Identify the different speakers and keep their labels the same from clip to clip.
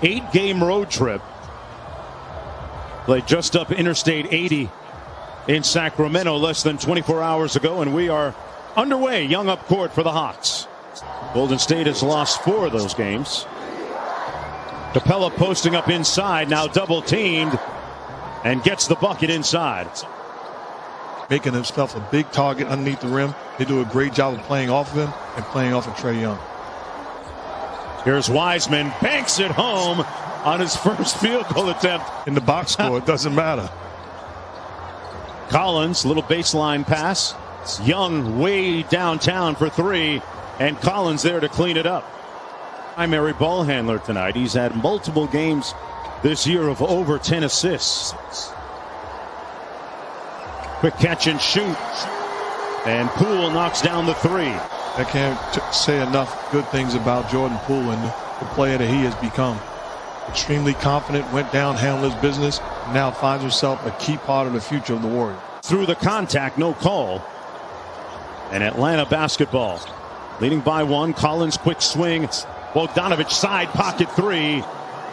Speaker 1: 8-game road trip. Played just up Interstate 80 in Sacramento less than 24 hours ago, and we are underway. Young up court for the Hawks. Golden State has lost 4 of those games. Capella posting up inside, now double teamed, and gets the bucket inside.
Speaker 2: Making himself a big target underneath the rim. They do a great job of playing off of him and playing off of Trae Young.
Speaker 1: Here's Wiseman, banks it home on his first field goal attempt.
Speaker 2: In the box score, it doesn't matter.
Speaker 1: Collins, little baseline pass. Young way downtown for 3, and Collins there to clean it up. Primary ball handler tonight. He's had multiple games this year of over 10 assists. Quick catch and shoot. And Poole knocks down the 3.
Speaker 2: I can't say enough good things about Jordan Poole and the player that he has become. Extremely confident, went down, handled his business, and now finds himself a key part of the future of the Warriors.
Speaker 1: Through the contact, no call. And Atlanta basketball leading by 1. Collins quick swing. Bogdanovich side pocket 3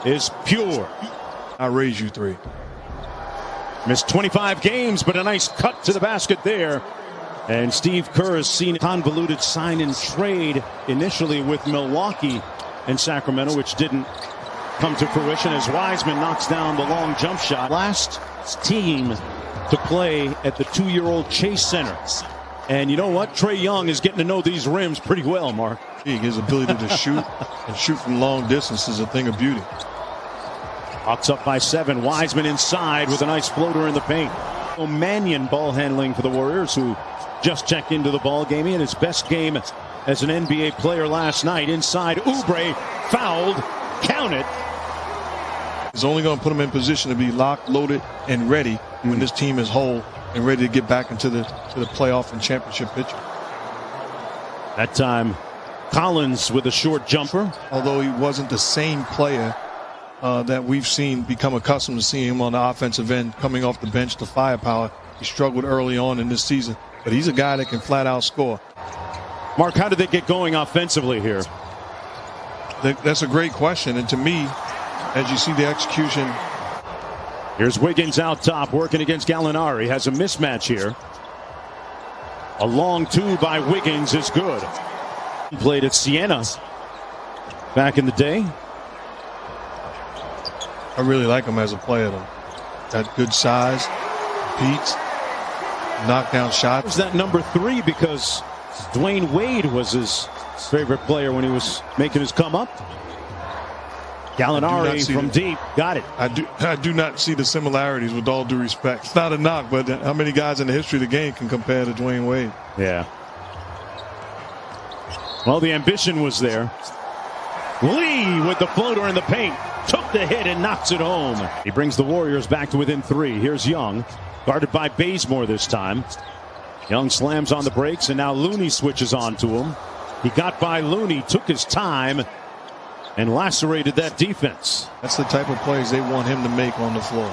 Speaker 1: is pure.
Speaker 2: I raise you 3.
Speaker 1: Missed 25 games, but a nice cut to the basket there. And Steve Kerr has seen convoluted sign and trade initially with Milwaukee and Sacramento, which didn't come to fruition as Wiseman knocks down the long jump shot. Last team to play at the 2-year-old Chase Center. And you know what? Trae Young is getting to know these rims pretty well, Mark.
Speaker 2: His ability to shoot and shoot from long distance is a thing of beauty.
Speaker 1: Hawks up by 7. Wiseman inside with a nice floater in the paint. Mannion ball handling for the Warriors, who just checked into the ball game. He had his best game as an NBA player last night. Inside, Oubre fouled. Count it.
Speaker 2: It's only going to put him in position to be locked, loaded, and ready when this team is whole and ready to get back into the playoff and championship picture.
Speaker 1: That time, Collins with a short jumper.
Speaker 2: Although he wasn't the same player that we've seen become accustomed to seeing him on the offensive end, coming off the bench, the firepower. He struggled early on in this season, but he's a guy that can flat out score.
Speaker 1: Mark, how did they get going offensively here?
Speaker 2: That's a great question, and to me, as you see the execution.
Speaker 1: Here's Wiggins out top working against Gallinari. Has a mismatch here. A long 2 by Wiggins is good. He played at Siena back in the day.
Speaker 2: I really like him as a player, though. Got good size, beats, knockdown shots.
Speaker 1: Was that number 3 because Dwayne Wade was his favorite player when he was making his come up? Gallinari from deep. Got it.
Speaker 2: I do not see the similarities, with all due respect. It's not a knock, but how many guys in the history of the game can compare to Dwayne Wade?
Speaker 1: Yeah. Well, the ambition was there. Lee with the floater in the paint. Took the hit and knocks it home. He brings the Warriors back to within 3. Here's Young. Guarded by Bazemore this time. Young slams on the brakes, and now Looney switches on to him. He got by Looney, took his time, and lacerated that defense.
Speaker 2: That's the type of plays they want him to make on the floor.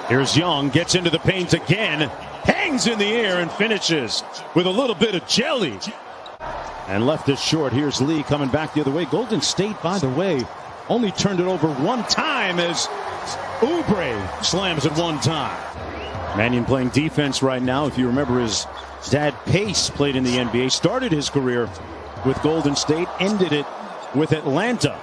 Speaker 1: Here's Young, gets into the paint again, hangs in the air and finishes with a little bit of jelly. And left it short. Here's Lee coming back the other way. Golden State, by the way, only turned it over 1 time as Oubre slams it 1 time. Mannion playing defense right now. If you remember, his dad Pace played in the NBA, started his career with Golden State, ended it with Atlanta.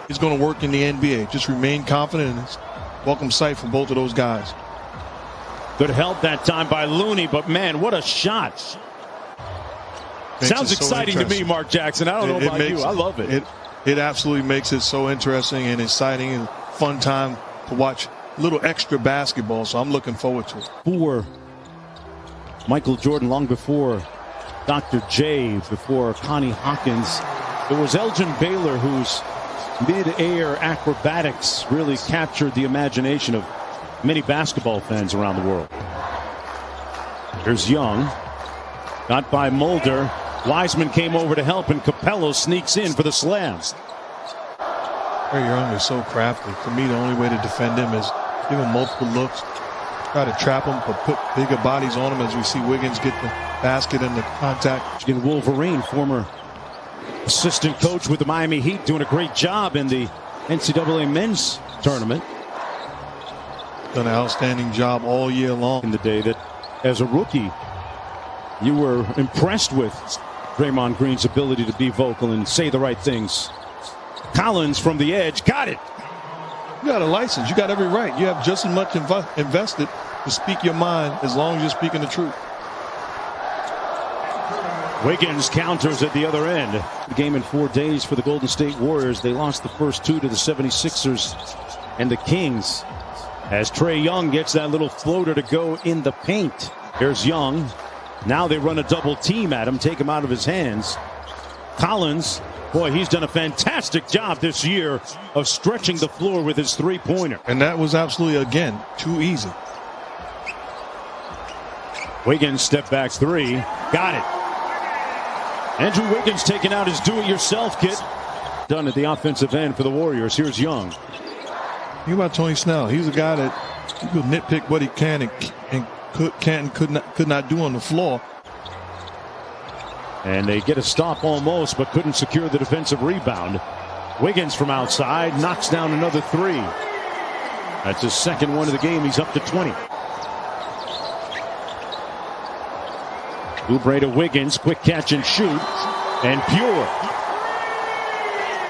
Speaker 2: He's going to work in the NBA. Just remain confident, and it's welcome sight for both of those guys.
Speaker 1: Good help that time by Looney, but man, what a shot. Sounds exciting to me, Mark Jackson. I don't know about you. I love it.
Speaker 2: It absolutely makes it so interesting and exciting and fun time to watch a little extra basketball, so I'm looking forward to it.
Speaker 1: For Michael Jordan, long before Dr. J, before Connie Hawkins, it was Elgin Baylor whose mid-air acrobatics really captured the imagination of many basketball fans around the world. Here's Young. Got by Mulder. Wiseman came over to help, and Capello sneaks in for the slam.
Speaker 2: Trae Young is so crafty. To me, the only way to defend him is give him multiple looks, try to trap him, but put bigger bodies on him, as we see Wiggins get the basket and the contact.
Speaker 1: In Wolverine, former assistant coach with the Miami Heat, doing a great job in the NCAA men's tournament.
Speaker 2: Done an outstanding job all year long.
Speaker 1: In the day that, as a rookie, you were impressed with Draymond Green's ability to be vocal and say the right things. Collins from the edge, got it.
Speaker 2: You got a license. You got every right. You have just as much invested to speak your mind as long as you're speaking the truth.
Speaker 1: Wiggins counters at the other end. The game in 4 days for the Golden State Warriors. They lost the first 2 to the 76ers and the Kings. As Trae Young gets that little floater to go in the paint. Here's Young. Now they run a double team at him, take him out of his hands. Collins, boy, he's done a fantastic job this year of stretching the floor with his three-pointer.
Speaker 2: And that was absolutely, again, too easy.
Speaker 1: Wiggins step back three. Got it. Andrew Wiggins taking out his do-it-yourself kit. Done at the offensive end for the Warriors. Here's Young.
Speaker 2: Think about Tony Snell. He's a guy that he could nitpick what he can and could not do on the floor.
Speaker 1: And they get a stop almost, but couldn't secure the defensive rebound. Wiggins from outside knocks down another three. That's his second one of the game. He's up to 20. Oubre to Wiggins, quick catch and shoot, and pure.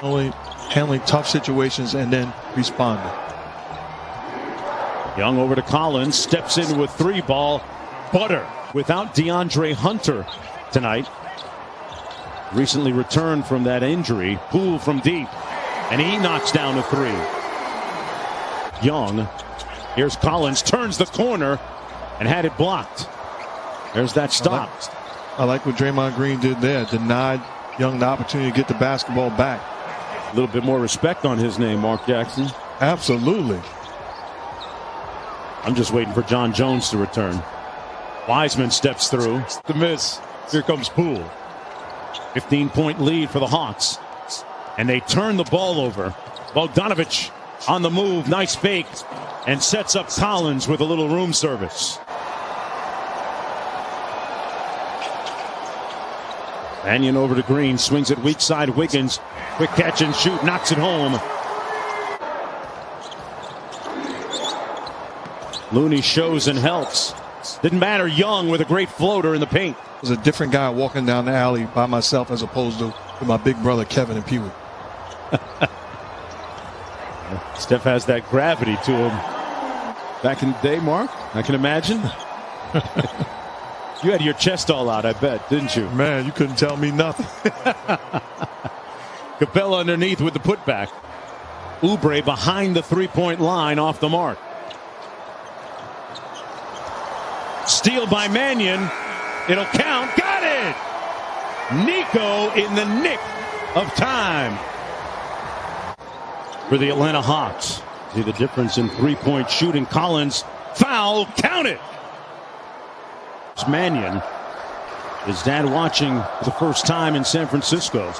Speaker 2: Only handling tough situations and then responding.
Speaker 1: Young over to Collins, steps in with three ball. Butter without DeAndre Hunter tonight. Recently returned from that injury. Poole from deep, and he knocks down a three. Young, here's Collins, turns the corner and had it blocked. There's that stop.
Speaker 2: I like what Draymond Green did there. Denied Young the opportunity to get the basketball back.
Speaker 1: A little bit more respect on his name, Mark Jackson.
Speaker 2: Absolutely.
Speaker 1: I'm just waiting for John Jones to return. Wiseman steps through. The miss. Here comes Poole. 15-point lead for the Hawks. And they turn the ball over. Bogdanovich on the move. Nice fake. And sets up Collins with a little room service. Mannion over to Green. Swings it weak side. Wiggins. Quick catch and shoot. Knocks it home. Looney shows and helps. Didn't matter. Young with a great floater in the paint.
Speaker 2: It was a different guy walking down the alley by myself as opposed to with my big brother Kevin and Pee Wee.
Speaker 1: Steph has that gravity to him. Back in the day, Mark, I can imagine. You had your chest all out, I bet, didn't you?
Speaker 2: Man, you couldn't tell me nothing.
Speaker 1: Capella underneath with the putback. Oubre behind the three-point line off the mark. Steal by Mannion. It'll count. Got it! Nico in the nick of time for the Atlanta Hawks. See the difference in three-point shooting. Collins, foul, count it! It's Mannion. His dad watching for the first time in San Francisco.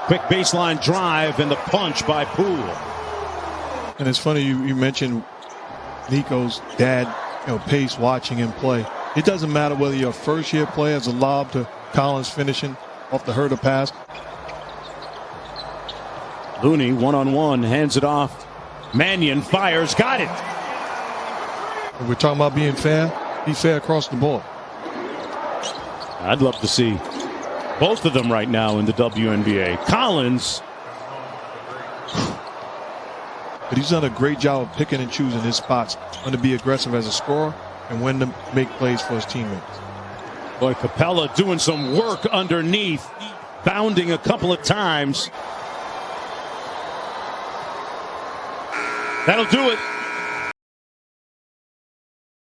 Speaker 1: Quick baseline drive and the punch by Poole.
Speaker 2: And it's funny you mentioned Nico's dad, Pace watching him play. It doesn't matter whether you're a first-year player as a lob to Collins finishing off the Herder pass.
Speaker 1: Looney one-on-one, hands it off. Mannion fires, got it.
Speaker 2: If we're talking about being fair, be fair across the board.
Speaker 1: I'd love to see both of them right now in the WNBA. Collins.
Speaker 2: But he's done a great job of picking and choosing his spots, when to be aggressive as a scorer and when to make plays for his teammates.
Speaker 1: Boy, Capella doing some work underneath, bounding a couple of times. That'll do it.